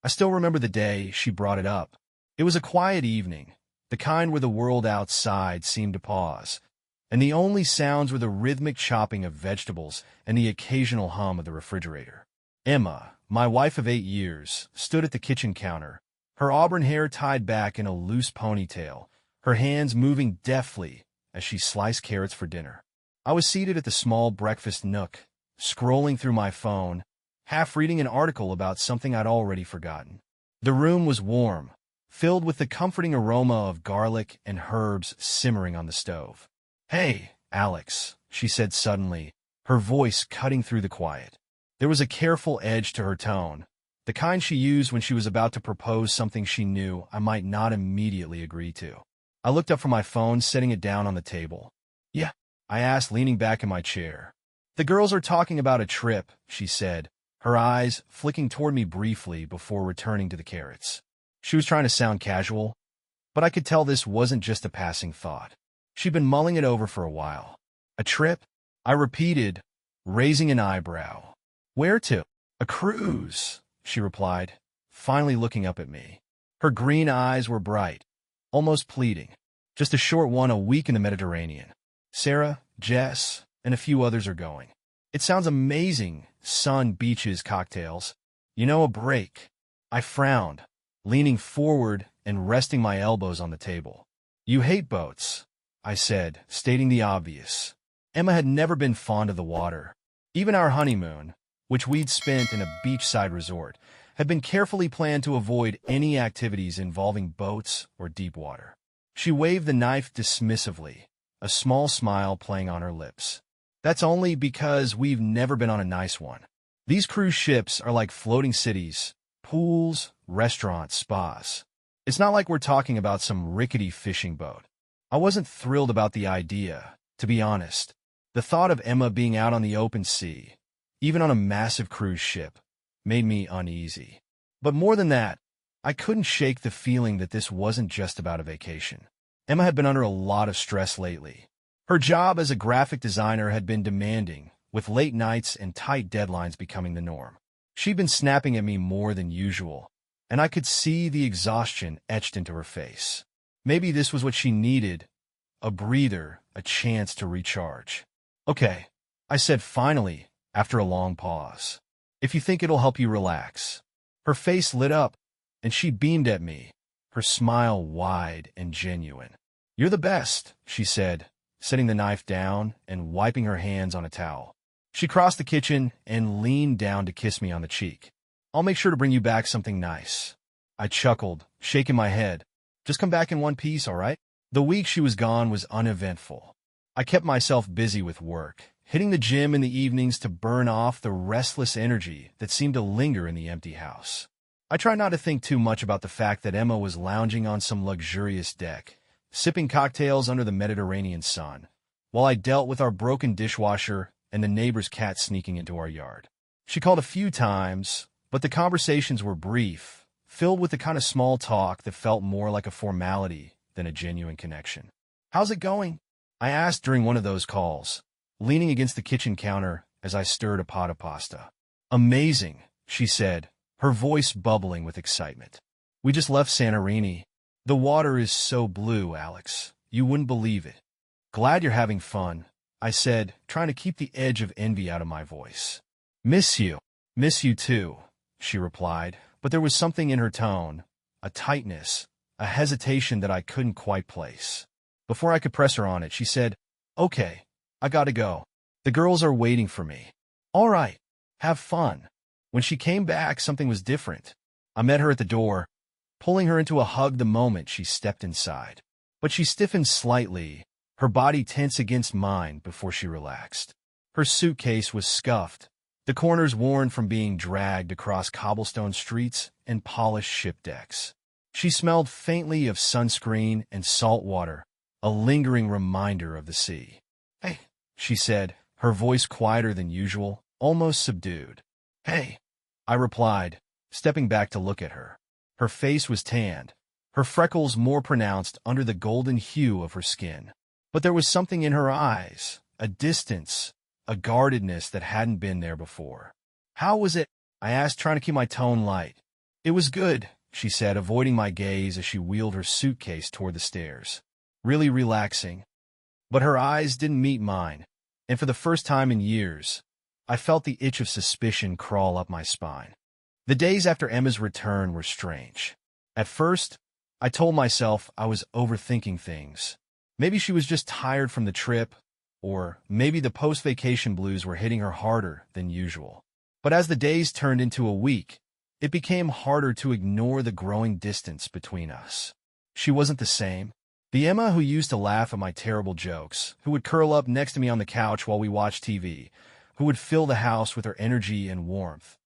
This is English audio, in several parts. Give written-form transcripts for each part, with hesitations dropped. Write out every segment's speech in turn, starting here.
I still remember the day she brought it up. It was a quiet evening, the kind where the world outside seemed to pause, and the only sounds were the rhythmic chopping of vegetables and the occasional hum of the refrigerator. Emma, my wife of 8 years, stood at the kitchen counter, her auburn hair tied back in a loose ponytail, her hands moving deftly as she sliced carrots for dinner. I was seated at the small breakfast nook, scrolling through my phone, half reading an article about something I'd already forgotten. The room was warm, filled with the comforting aroma of garlic and herbs simmering on the stove. "Hey, Alex," she said suddenly, her voice cutting through the quiet. There was a careful edge to her tone, the kind she used when she was about to propose something she knew I might not immediately agree to. I looked up from my phone, setting it down on the table. "Yeah?" I asked, leaning back in my chair. "The girls are talking about a trip," she said, her eyes flicking toward me briefly before returning to the carrots. She was trying to sound casual, but I could tell this wasn't just a passing thought. She'd been mulling it over for a while. "A trip?" I repeated, raising an eyebrow. "Where to?" "A cruise," she replied, finally looking up at me. Her green eyes were bright, almost pleading. "Just a short one, a week in the Mediterranean. Sarah, Jess, and a few others are going. It sounds amazing, sun, beaches, cocktails. You know, a break." I frowned, leaning forward and resting my elbows on the table. "You hate boats," I said, stating the obvious. Emma had never been fond of the water. Even our honeymoon, which we'd spent in a beachside resort, had been carefully planned to avoid any activities involving boats or deep water. She waved the knife dismissively, a small smile playing on her lips. "That's only because we've never been on a nice one. These cruise ships are like floating cities, pools, restaurants, spas. It's not like we're talking about some rickety fishing boat." I wasn't thrilled about the idea, to be honest. The thought of Emma being out on the open sea, even on a massive cruise ship, made me uneasy. But more than that, I couldn't shake the feeling that this wasn't just about a vacation. Emma had been under a lot of stress lately. Her job as a graphic designer had been demanding, with late nights and tight deadlines becoming the norm. She'd been snapping at me more than usual, and I could see the exhaustion etched into her face. Maybe this was what she needed, a breather, a chance to recharge. "Okay," I said finally, after a long pause. "If you think it'll help you relax." Her face lit up, and she beamed at me, her smile wide and genuine. "You're the best," she said, setting the knife down and wiping her hands on a towel. She crossed the kitchen and leaned down to kiss me on the cheek. "I'll make sure to bring you back something nice." I chuckled, shaking my head. "Just come back in one piece, all right?" The week she was gone was uneventful. I kept myself busy with work, hitting the gym in the evenings to burn off the restless energy that seemed to linger in the empty house. I tried not to think too much about the fact that Emma was lounging on some luxurious deck, sipping cocktails under the Mediterranean sun, while I dealt with our broken dishwasher and the neighbor's cat sneaking into our yard. She called a few times, but the conversations were brief, filled with the kind of small talk that felt more like a formality than a genuine connection. "How's it going?" I asked during one of those calls, leaning against the kitchen counter as I stirred a pot of pasta. "Amazing," she said, her voice bubbling with excitement. "We just left Santorini. The water is so blue, Alex. You wouldn't believe it." "Glad you're having fun," I said, trying to keep the edge of envy out of my voice. "Miss you." "Miss you too," she replied, but there was something in her tone, a tightness, a hesitation that I couldn't quite place. Before I could press her on it, she said, "Okay, I gotta go. The girls are waiting for me." "All right, have fun." When she came back, something was different. I met her at the door, pulling her into a hug the moment she stepped inside. But she stiffened slightly, her body tense against mine before she relaxed. Her suitcase was scuffed, the corners worn from being dragged across cobblestone streets and polished ship decks. She smelled faintly of sunscreen and salt water, a lingering reminder of the sea. "Hey," she said, her voice quieter than usual, almost subdued. "Hey," I replied, stepping back to look at her. Her face was tanned, her freckles more pronounced under the golden hue of her skin. But there was something in her eyes, a distance, a guardedness that hadn't been there before. "How was it?" I asked, trying to keep my tone light. It was good, she said, avoiding my gaze as she wheeled her suitcase toward the stairs. Really relaxing. But her eyes didn't meet mine, and for the first time in years, I felt the itch of suspicion crawl up my spine. The days after Emma's return were strange. At first, I told myself I was overthinking things. Maybe she was just tired from the trip, or maybe the post-vacation blues were hitting her harder than usual. But as the days turned into a week, it became harder to ignore the growing distance between us. She wasn't the same. The Emma who used to laugh at my terrible jokes, who would curl up next to me on the couch while we watched TV, who would fill the house with her energy and warmth.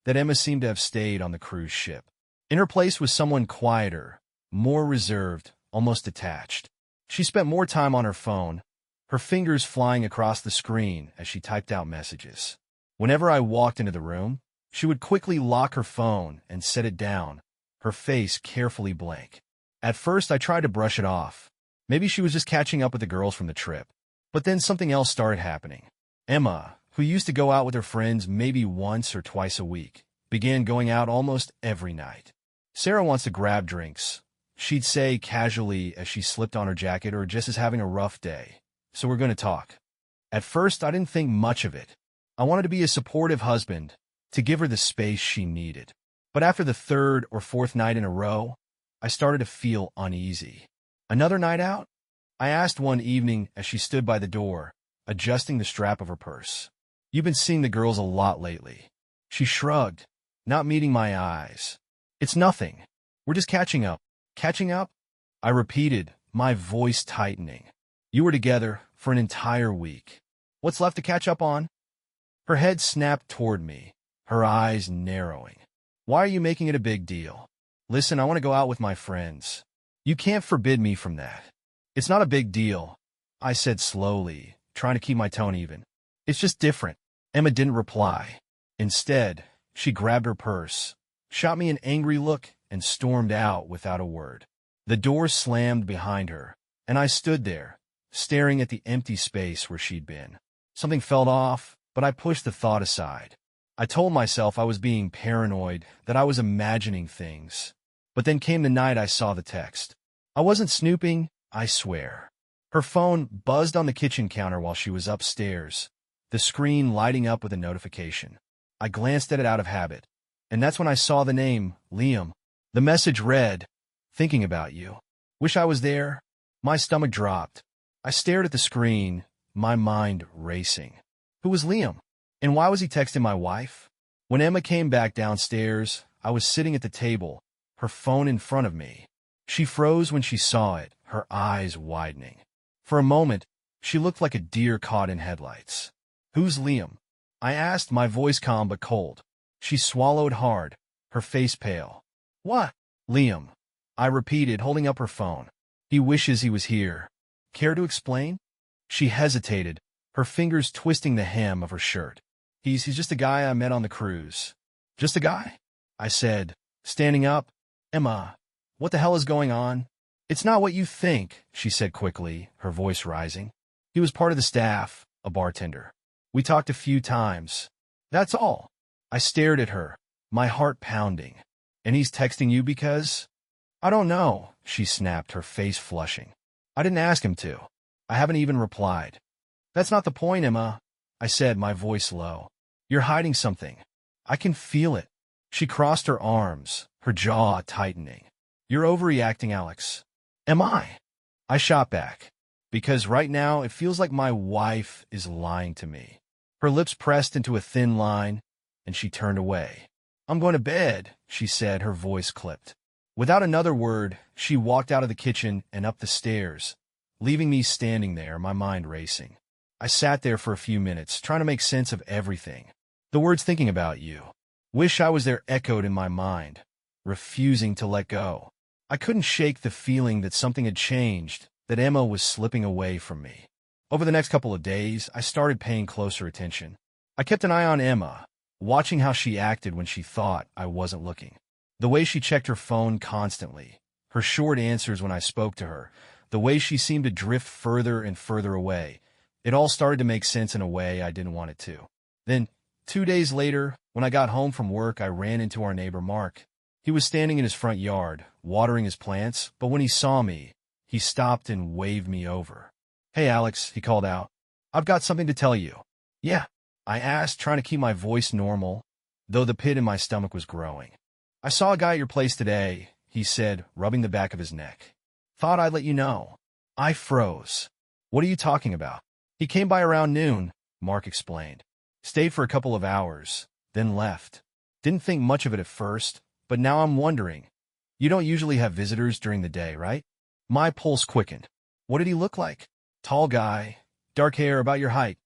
That Emma seemed to have stayed on the cruise ship. In her place was someone quieter, more reserved, almost detached. She spent more time on her phone, her fingers flying across the screen as she typed out messages. Whenever I walked into the room, she would quickly lock her phone and set it down, her face carefully blank. At first, I tried to brush it off. Maybe she was just catching up with the girls from the trip. But then something else started happening. Emma, who used to go out with her friends maybe once or twice a week, began going out almost every night. Sarah wants to grab drinks, she'd say casually as she slipped on her jacket, or just as having a rough day. So we're going to talk. At first, I didn't think much of it. I wanted to be a supportive husband, to give her the space she needed. But after the third or fourth night in a row, I started to feel uneasy. Another night out? I asked one evening as she stood by the door, adjusting the strap of her purse. You've been seeing the girls a lot lately. She shrugged, not meeting my eyes. It's nothing. We're just catching up. Catching up? I repeated, my voice tightening. You were together for an entire week. What's left to catch up on? Her head snapped toward me, her eyes narrowing. Why are you making it a big deal? Listen, I want to go out with my friends. You can't forbid me from that. It's not a big deal, I said slowly, trying to keep my tone even. It's just different. Emma didn't reply. Instead, she grabbed her purse, shot me an angry look, and stormed out without a word. The door slammed behind her, and I stood there, staring at the empty space where she'd been. Something felt off, but I pushed the thought aside. I told myself I was being paranoid, that I was imagining things. But then came the night I saw the text. I wasn't snooping, I swear. Her phone buzzed on the kitchen counter while she was upstairs, the screen lighting up with a notification. I glanced at it out of habit, and that's when I saw the name, Liam. The message read, "Thinking about you. Wish I was there." My stomach dropped. I stared at the screen, my mind racing. Who was Liam? And why was he texting my wife? When Emma came back downstairs, I was sitting at the table, her phone in front of me. She froze when she saw it, her eyes widening. For a moment, she looked like a deer caught in headlights. Who's Liam? I asked, my voice calm but cold. She swallowed hard, her face pale. What? Liam, I repeated, holding up her phone. He wishes he was here. Care to explain? She hesitated, her fingers twisting the hem of her shirt. He's just a guy I met on the cruise. Just a guy? I said, standing up. Emma, what the hell is going on? It's not what you think, she said quickly, her voice rising. He was part of the staff, a bartender. We talked a few times. That's all. I stared at her, my heart pounding. And he's texting you because? I don't know, she snapped, her face flushing. I didn't ask him to. I haven't even replied. That's not the point, Emma, I said, my voice low. You're hiding something. I can feel it. She crossed her arms, her jaw tightening. You're overreacting, Alex. Am I? I shot back. Because right now it feels like my wife is lying to me. Her lips pressed into a thin line, and she turned away. I'm going to bed, she said, her voice clipped. Without another word, she walked out of the kitchen and up the stairs, leaving me standing there, my mind racing. I sat there for a few minutes, trying to make sense of everything. The words "thinking about you," "wish I was there" echoed in my mind, refusing to let go. I couldn't shake the feeling that something had changed, that Emma was slipping away from me. Over the next couple of days, I started paying closer attention. I kept an eye on Emma, watching how she acted when she thought I wasn't looking. The way she checked her phone constantly, her short answers when I spoke to her, the way she seemed to drift further and further away. It all started to make sense in a way I didn't want it to. Then, 2 days later, when I got home from work, I ran into our neighbor Mark. He was standing in his front yard, watering his plants, but when he saw me, he stopped and waved me over. "Hey, Alex," he called out. "I've got something to tell you." "Yeah?" I asked, trying to keep my voice normal, though the pit in my stomach was growing. "I saw a guy at your place today," he said, rubbing the back of his neck. "Thought I'd let you know." I froze. "What are you talking about?" "He came by around noon," Mark explained. "Stayed for a couple of hours, then left. Didn't think much of it at first, but now I'm wondering. You don't usually have visitors during the day, right?" My pulse quickened. "What did he look like?" "Tall guy, dark hair, about your height,"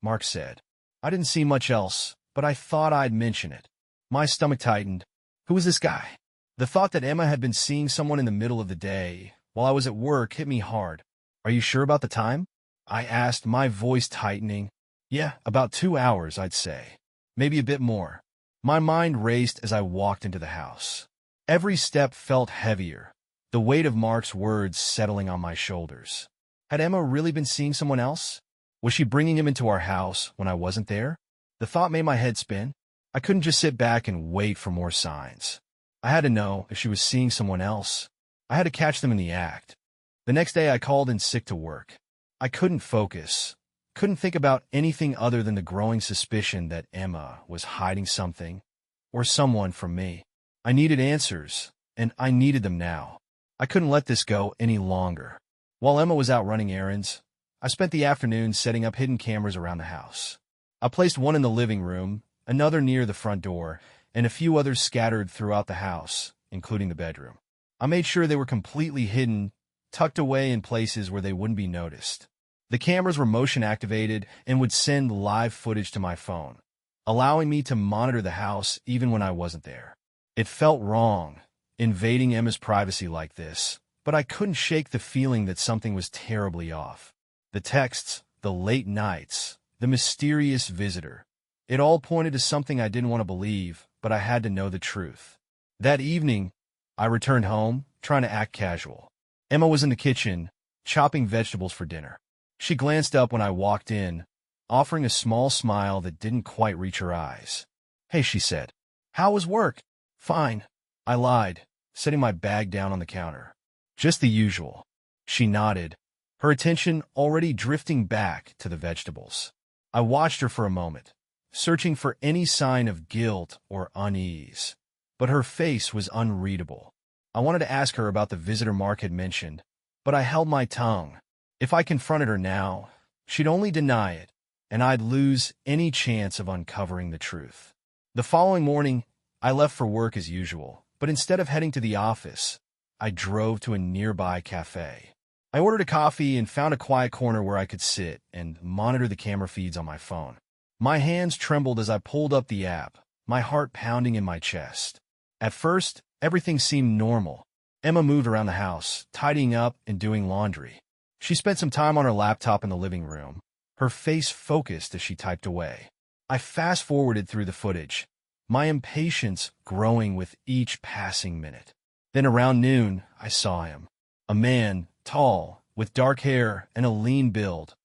Mark said. I didn't see much else, but I thought I'd mention it. My stomach tightened. Who was this guy? The thought that Emma had been seeing someone in the middle of the day, while I was at work, hit me hard. "Are you sure about the time?" I asked, my voice tightening. "Yeah, about 2 hours, I'd say. Maybe a bit more." My mind raced as I walked into the house. Every step felt heavier, the weight of Mark's words settling on my shoulders. Had Emma really been seeing someone else? Was she bringing him into our house when I wasn't there? The thought made my head spin. I couldn't just sit back and wait for more signs. I had to know if she was seeing someone else. I had to catch them in the act. The next day I called in sick to work. I couldn't focus, couldn't think about anything other than the growing suspicion that Emma was hiding something or someone from me. I needed answers, and I needed them now. I couldn't let this go any longer. While Emma was out running errands, I spent the afternoon setting up hidden cameras around the house. I placed one in the living room, another near the front door, and a few others scattered throughout the house, including the bedroom. I made sure they were completely hidden, tucked away in places where they wouldn't be noticed. The cameras were motion-activated and would send live footage to my phone, allowing me to monitor the house even when I wasn't there. It felt wrong, invading Emma's privacy like this, but I couldn't shake the feeling that something was terribly off. The texts, the late nights, the mysterious visitor. It all pointed to something I didn't want to believe, but I had to know the truth. That evening, I returned home, trying to act casual. Emma was in the kitchen, chopping vegetables for dinner. She glanced up when I walked in, offering a small smile that didn't quite reach her eyes. "Hey," she said. "How was work?" "Fine," I lied, setting my bag down on the counter. "Just the usual." She nodded, her attention already drifting back to the vegetables. I watched her for a moment, searching for any sign of guilt or unease, but her face was unreadable. I wanted to ask her about the visitor Mark had mentioned, but I held my tongue. If I confronted her now, she'd only deny it, and I'd lose any chance of uncovering the truth. The following morning, I left for work as usual, but instead of heading to the office, I drove to a nearby cafe. I ordered a coffee and found a quiet corner where I could sit and monitor the camera feeds on my phone. My hands trembled as I pulled up the app, my heart pounding in my chest. At first, everything seemed normal. Emma moved around the house, tidying up and doing laundry. She spent some time on her laptop in the living room, her face focused as she typed away. I fast-forwarded through the footage, my impatience growing with each passing minute. Then around noon, I saw him. A man, tall, with dark hair and a lean build,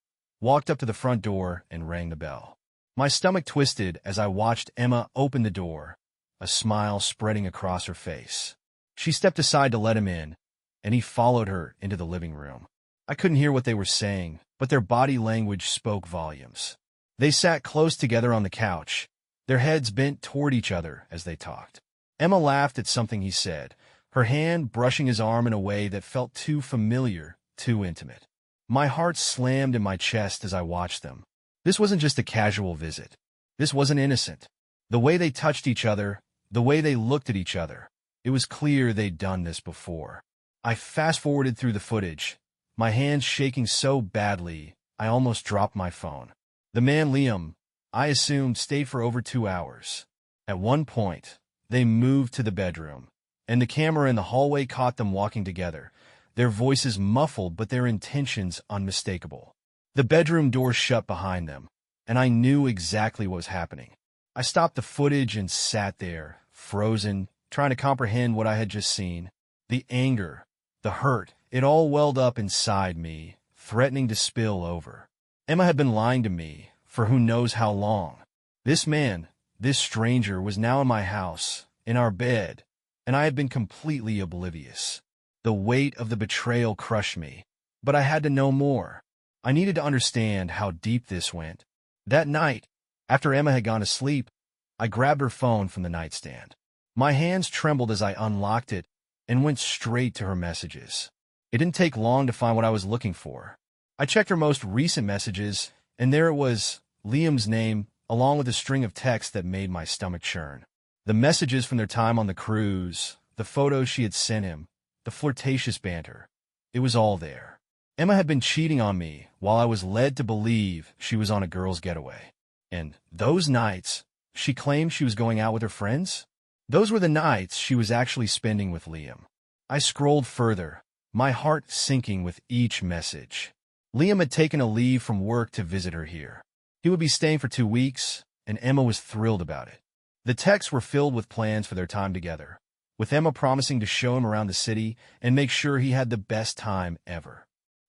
walked up to the front door and rang the bell. My stomach twisted as I watched Emma open the door, a smile spreading across her face. She stepped aside to let him in, and he followed her into the living room. I couldn't hear what they were saying, but their body language spoke volumes. They sat close together on the couch, their heads bent toward each other as they talked. Emma laughed at something he said, her hand brushing his arm in a way that felt too familiar, too intimate. My heart slammed in my chest as I watched them. This wasn't just a casual visit. This wasn't innocent. The way they touched each other, the way they looked at each other, it was clear they'd done this before. I fast-forwarded through the footage, my hands shaking so badly I almost dropped my phone. The man, Liam, I assumed stayed for over 2 hours. At one point, they moved to the bedroom, and the camera in the hallway caught them walking together, their voices muffled but their intentions unmistakable. The bedroom door shut behind them, and I knew exactly what was happening. I stopped the footage and sat there, frozen, trying to comprehend what I had just seen. The anger, the hurt, it all welled up inside me, threatening to spill over. Emma had been lying to me for who knows how long. This man, this stranger, was now in my house, in our bed, and I had been completely oblivious. The weight of the betrayal crushed me, but I had to know more. I needed to understand how deep this went. That night, after Emma had gone to sleep, I grabbed her phone from the nightstand. My hands trembled as I unlocked it and went straight to her messages. It didn't take long to find what I was looking for. I checked her most recent messages, and there it was, Liam's name, along with a string of texts that made my stomach churn. The messages from their time on the cruise, the photos she had sent him, the flirtatious banter. It was all there. Emma had been cheating on me while I was led to believe she was on a girl's getaway. And those nights, she claimed she was going out with her friends? Those were the nights she was actually spending with Liam. I scrolled further, my heart sinking with each message. Liam had taken a leave from work to visit her here. He would be staying for 2 weeks, and Emma was thrilled about it. The texts were filled with plans for their time together, with Emma promising to show him around the city and make sure he had the best time ever.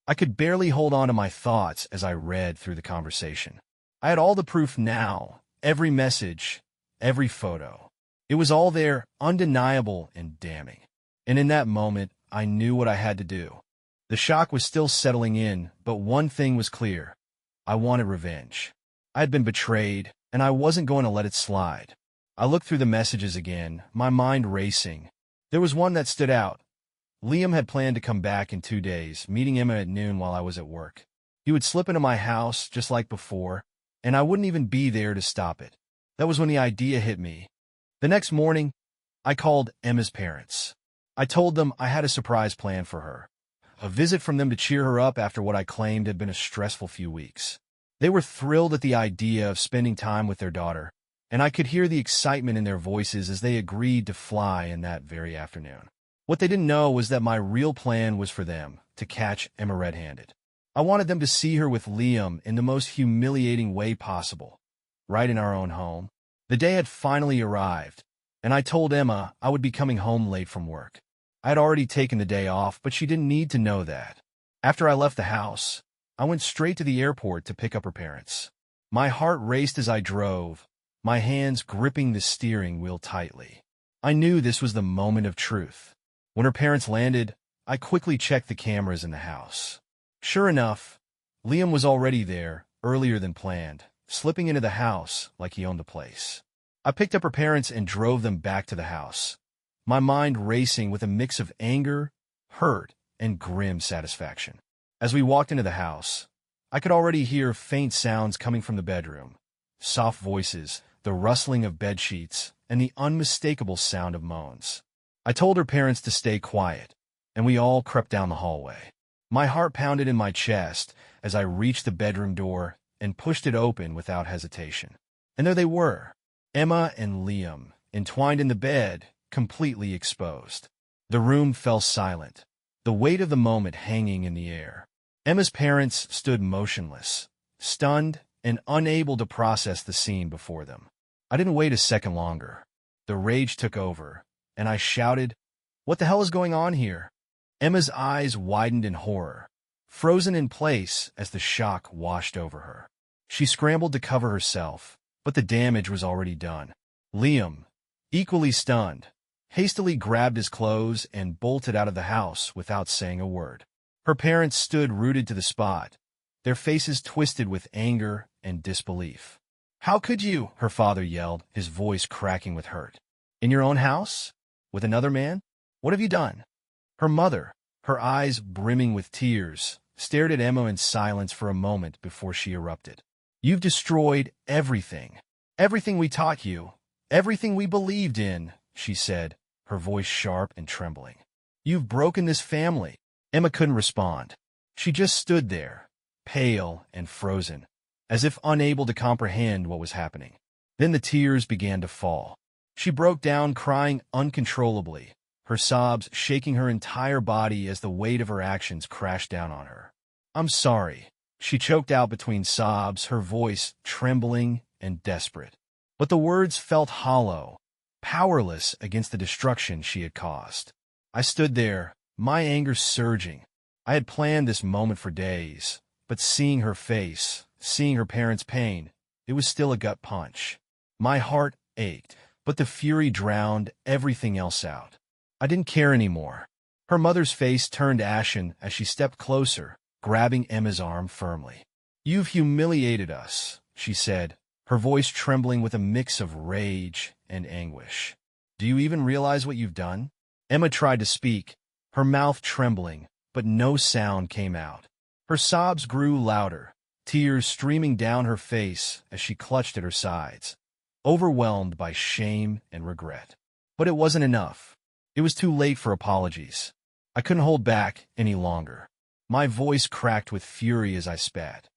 I could barely hold on to my thoughts as I read through the conversation. I had all the proof now, every message, every photo. It was all there, undeniable and damning. And in that moment, I knew what I had to do. The shock was still settling in, but one thing was clear. I wanted revenge. I had been betrayed, and I wasn't going to let it slide. I looked through the messages again, my mind racing. There was one that stood out. Liam had planned to come back in 2 days, meeting Emma at noon while I was at work. He would slip into my house, just like before, and I wouldn't even be there to stop it. That was when the idea hit me. The next morning, I called Emma's parents. I told them I had a surprise plan for her. A visit from them to cheer her up after what I claimed had been a stressful few weeks. They were thrilled at the idea of spending time with their daughter, and I could hear the excitement in their voices as they agreed to fly in that very afternoon. What they didn't know was that my real plan was for them to catch Emma red-handed. I wanted them to see her with Liam in the most humiliating way possible, right in our own home. The day had finally arrived, and I told Emma I would be coming home late from work. I had already taken the day off, but she didn't need to know that. After I left the house, I went straight to the airport to pick up her parents. My heart raced as I drove, my hands gripping the steering wheel tightly. I knew this was the moment of truth. When her parents landed, I quickly checked the cameras in the house. Sure enough, Liam was already there, earlier than planned, slipping into the house like he owned the place. I picked up her parents and drove them back to the house, my mind racing with a mix of anger, hurt, and grim satisfaction. As we walked into the house, I could already hear faint sounds coming from the bedroom, soft voices, the rustling of bed sheets, and the unmistakable sound of moans. I told her parents to stay quiet, and we all crept down the hallway. My heart pounded in my chest as I reached the bedroom door and pushed it open without hesitation. And there they were, Emma and Liam, entwined in the bed, completely exposed. The room fell silent, the weight of the moment hanging in the air. Emma's parents stood motionless, stunned and unable to process the scene before them. I didn't wait a second longer. The rage took over, and I shouted, "What the hell is going on here?" Emma's eyes widened in horror, frozen in place as the shock washed over her. She scrambled to cover herself, but the damage was already done. Liam, equally stunned, hastily grabbed his clothes and bolted out of the house without saying a word. Her parents stood rooted to the spot, their faces twisted with anger and disbelief. "How could you?" her father yelled, his voice cracking with hurt. "In your own house? With another man? What have you done?" Her mother, her eyes brimming with tears, stared at Emma in silence for a moment before she erupted. "You've destroyed everything. Everything we taught you. Everything we believed in," she said, her voice sharp and trembling. "You've broken this family." Emma couldn't respond. She just stood there, pale and frozen, as if unable to comprehend what was happening. Then the tears began to fall. She broke down, crying uncontrollably, her sobs shaking her entire body as the weight of her actions crashed down on her. "I'm sorry," she choked out between sobs, her voice trembling and desperate. But the words felt hollow, powerless against the destruction she had caused. I stood there, my anger surging. I had planned this moment for days, but seeing her face, seeing her parents' pain, it was still a gut punch. My heart ached, but the fury drowned everything else out. I didn't care anymore. Her mother's face turned ashen as she stepped closer, grabbing Emma's arm firmly. "You've humiliated us," she said, her voice trembling with a mix of rage and anguish. "Do you even realize what you've done?" Emma tried to speak, her mouth trembling, but no sound came out. Her sobs grew louder, tears streaming down her face as she clutched at her sides, overwhelmed by shame and regret. But it wasn't enough. It was too late for apologies. I couldn't hold back any longer. My voice cracked with fury as I spat.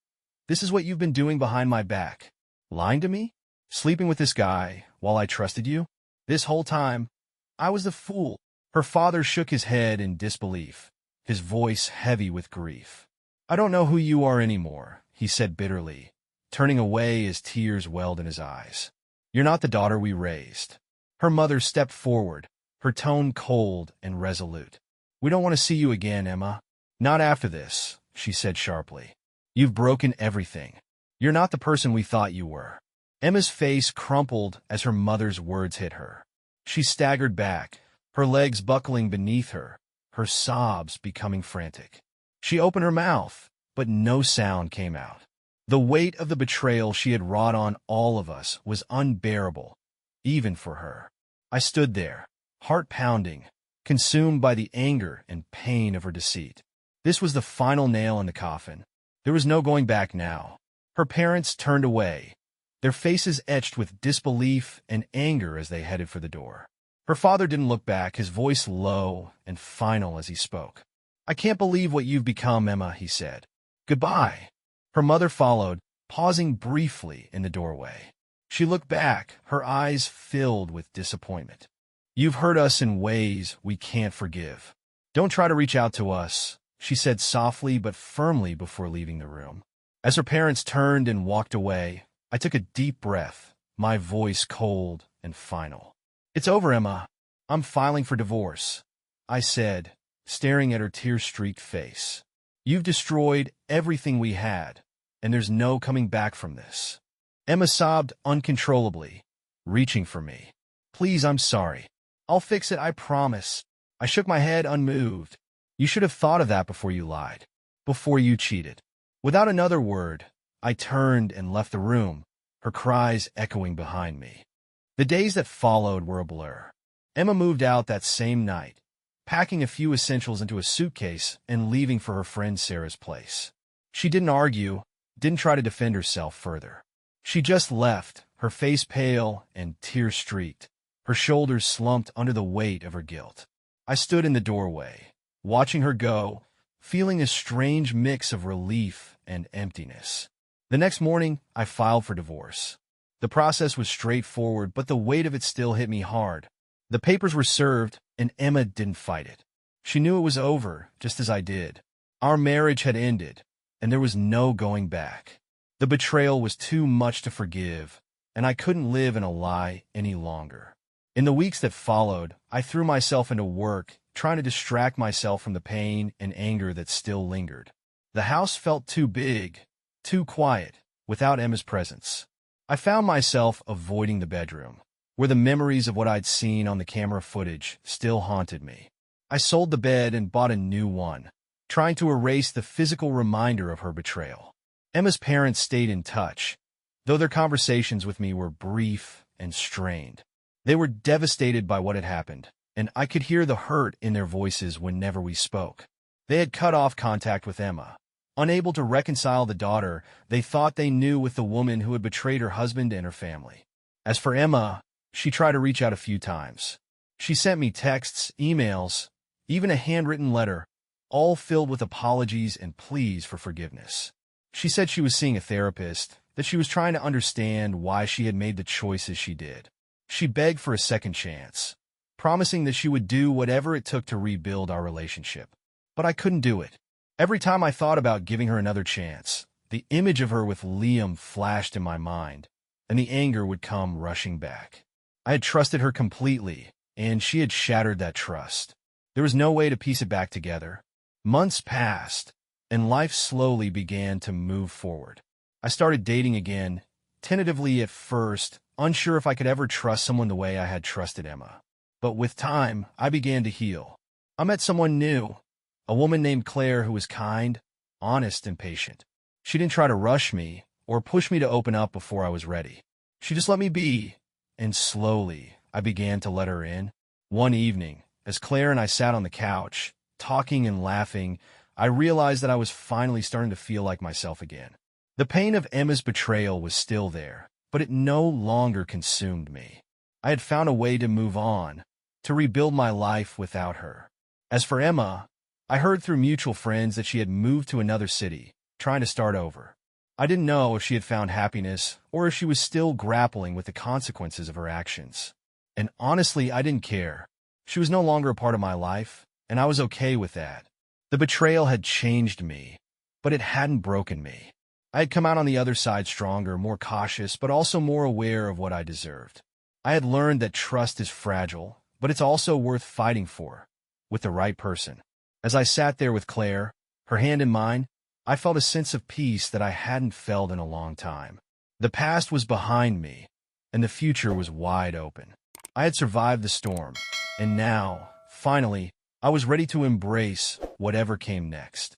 "This is what you've been doing behind my back. Lying to me? Sleeping with this guy while I trusted you? This whole time, I was the fool." Her father shook his head in disbelief, his voice heavy with grief. "I don't know who you are anymore," he said bitterly, turning away as tears welled in his eyes. "You're not the daughter we raised." Her mother stepped forward, her tone cold and resolute. "We don't want to see you again, Emma. Not after this," she said sharply. "You've broken everything. You're not the person we thought you were." Emma's face crumpled as her mother's words hit her. She staggered back, her legs buckling beneath her, her sobs becoming frantic. She opened her mouth, but no sound came out. The weight of the betrayal she had wrought on all of us was unbearable, even for her. I stood there, heart pounding, consumed by the anger and pain of her deceit. This was the final nail in the coffin. There was no going back now. Her parents turned away, their faces etched with disbelief and anger as they headed for the door. Her father didn't look back, his voice low and final as he spoke. "I can't believe what you've become, Emma," he said. "Goodbye." Her mother followed, pausing briefly in the doorway. She looked back, her eyes filled with disappointment. "You've hurt us in ways we can't forgive. Don't try to reach out to us," she said softly but firmly before leaving the room. As her parents turned and walked away, I took a deep breath, my voice cold and final. "It's over, Emma. I'm filing for divorce," I said, staring at her tear-streaked face. "You've destroyed everything we had, and there's no coming back from this." Emma sobbed uncontrollably, reaching for me. "Please, I'm sorry. I'll fix it, I promise." I shook my head unmoved. "You should have thought of that before you lied, before you cheated." Without another word, I turned and left the room, her cries echoing behind me. The days that followed were a blur. Emma moved out that same night, packing a few essentials into a suitcase and leaving for her friend Sarah's place. She didn't argue, didn't try to defend herself further. She just left, her face pale and tear-streaked, her shoulders slumped under the weight of her guilt. I stood in the doorway, watching her go, feeling a strange mix of relief and emptiness. The next morning, I filed for divorce. The process was straightforward, but the weight of it still hit me hard. The papers were served, and Emma didn't fight it. She knew it was over, just as I did. Our marriage had ended, and there was no going back. The betrayal was too much to forgive, and I couldn't live in a lie any longer. In the weeks that followed, I threw myself into work, trying to distract myself from the pain and anger that still lingered. The house felt too big, too quiet, without Emma's presence. I found myself avoiding the bedroom, where the memories of what I'd seen on the camera footage still haunted me. I sold the bed and bought a new one, trying to erase the physical reminder of her betrayal. Emma's parents stayed in touch, though their conversations with me were brief and strained. They were devastated by what had happened, and I could hear the hurt in their voices whenever we spoke. They had cut off contact with Emma. Unable to reconcile the daughter they thought they knew with the woman who had betrayed her husband and her family. As for Emma, she tried to reach out a few times. She sent me texts, emails, even a handwritten letter, all filled with apologies and pleas for forgiveness. She said she was seeing a therapist, that she was trying to understand why she had made the choices she did. She begged for a second chance, promising that she would do whatever it took to rebuild our relationship. But I couldn't do it. Every time I thought about giving her another chance, the image of her with Liam flashed in my mind, and the anger would come rushing back. I had trusted her completely, and she had shattered that trust. There was no way to piece it back together. Months passed, and life slowly began to move forward. I started dating again, tentatively at first, unsure if I could ever trust someone the way I had trusted Emma. But with time, I began to heal. I met someone new, a woman named Claire who was kind, honest, and patient. She didn't try to rush me or push me to open up before I was ready. She just let me be, and slowly, I began to let her in. One evening, as Claire and I sat on the couch, talking and laughing, I realized that I was finally starting to feel like myself again. The pain of Emma's betrayal was still there, but it no longer consumed me. I had found a way to move on, to rebuild my life without her. As for Emma, I heard through mutual friends that she had moved to another city, trying to start over. I didn't know if she had found happiness or if she was still grappling with the consequences of her actions. And honestly, I didn't care. She was no longer a part of my life, and I was okay with that. The betrayal had changed me, but it hadn't broken me. I had come out on the other side stronger, more cautious, but also more aware of what I deserved. I had learned that trust is fragile, but it's also worth fighting for, with the right person. As I sat there with Claire, her hand in mine, I felt a sense of peace that I hadn't felt in a long time. The past was behind me, and the future was wide open. I had survived the storm, and now, finally, I was ready to embrace whatever came next.